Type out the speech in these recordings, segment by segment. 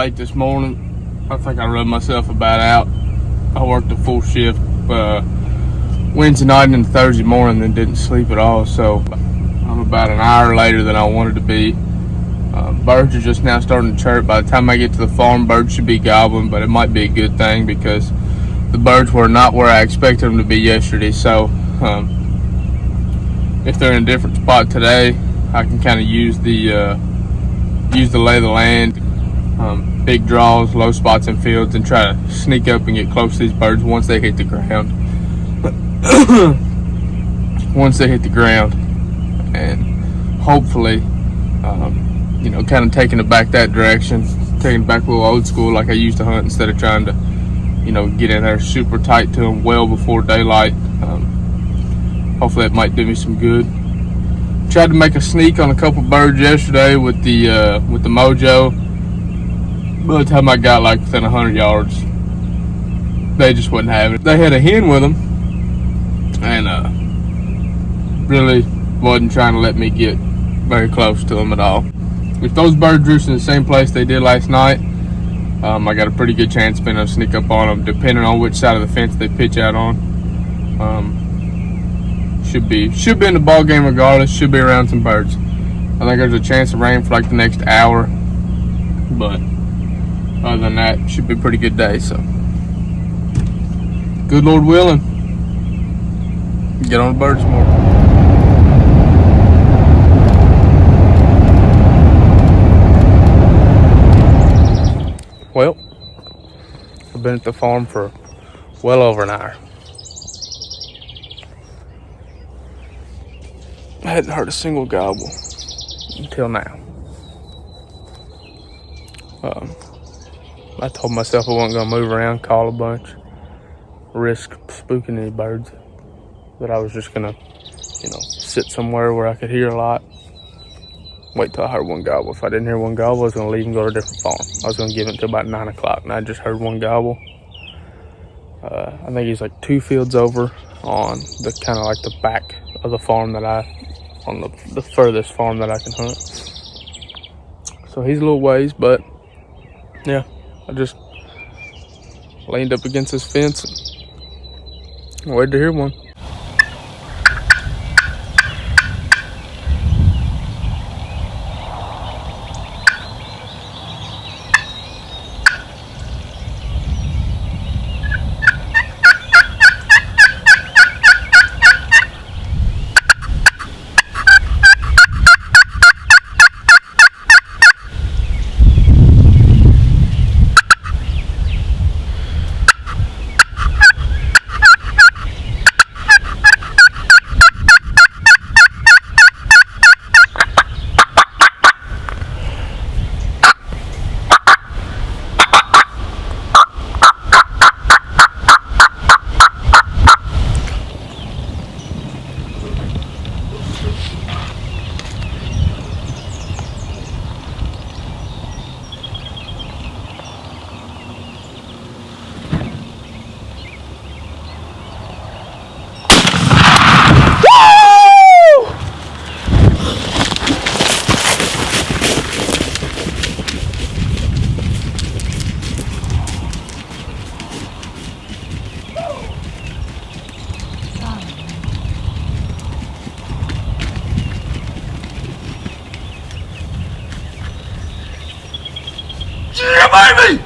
late this morning. I think I rubbed myself about out. I worked a full shift Wednesday night and Thursday morning and didn't sleep at all, so I'm about an hour later than I wanted to be. Birds are just now starting to chirp. By the time I get to the farm, birds should be gobbling, but it might be a good thing because the birds were not where I expected them to be yesterday. So if they're in a different spot today, I can kind of use the lay of the land, big draws, low spots in fields, and try to sneak up and get close to these birds once they hit the ground. Once they hit the ground, and hopefully, kind of taking it back that direction, taking it back a little old school like I used to hunt instead of trying to, get in there super tight to them well before daylight. Hopefully that might do me some good. Tried to make a sneak on a couple birds yesterday with the mojo. By the time I got like within 100 yards, they just wouldn't have it. They had a hen with them, and really wasn't trying to let me get very close to them at all. If those birds roost in the same place they did last night, I got a pretty good chance of being able to sneak up on them, depending on which side of the fence they pitch out on. Should be in the ball game regardless. Should be around some birds. I think there's a chance of rain for like the next hour, but other than that, it should be a pretty good day. So, good Lord willing, get on the birds more. Well, I've been at the farm for well over an hour. I hadn't heard a single gobble until now. I told myself I wasn't going to move around, call a bunch, risk spooking any birds. That I was just going to, sit somewhere where I could hear a lot. Wait till I heard one gobble. If I didn't hear one gobble, I was going to leave and go to a different farm. I was going to give it until about 9 o'clock, and I just heard one gobble. I think he's like 2 fields over on the kind of like the back of the farm that on the furthest farm that I can hunt. So he's a little ways, but yeah, I just leaned up against this fence and waited to hear one. Baby!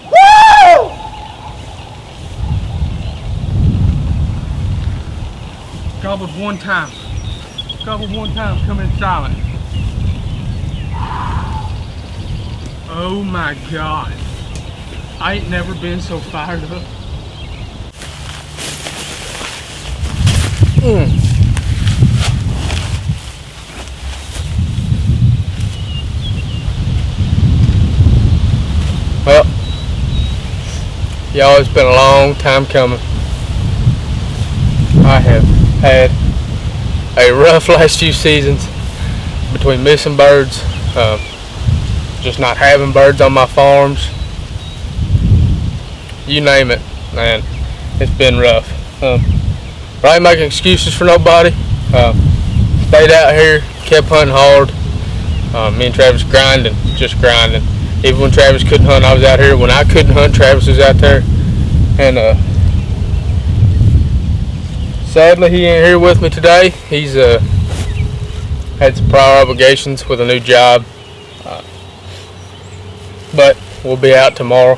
Woo! Gobbled one time. Gobbled one time, come in silent. Oh my God. I ain't never been so fired up. Well, y'all, it's been a long time coming. I have had a rough last few seasons between missing birds, just not having birds on my farms, you name it, man. It's been rough. But I ain't making excuses for nobody. Stayed out here, kept hunting hard. Me and Travis grinding, just grinding. Even when Travis couldn't hunt, I was out here. When I couldn't hunt, Travis was out there. And sadly, he ain't here with me today. He's had some prior obligations with a new job. But we'll be out tomorrow.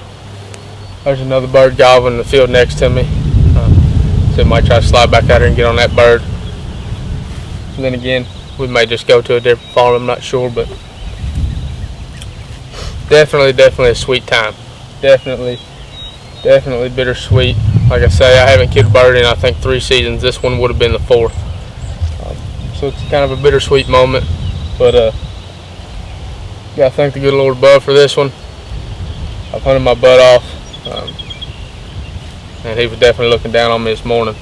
There's another bird gobbling in the field next to me. So I might try to slide back out here and get on that bird. And then again, we may just go to a different farm, I'm not sure, but definitely a sweet time. Definitely bittersweet. Like I say, I haven't killed a bird in I think 3 seasons. This one would have been the 4th. So it's kind of a bittersweet moment. But yeah, I thank the good Lord above for this one. I've hunted my butt off. And he was definitely looking down on me this morning.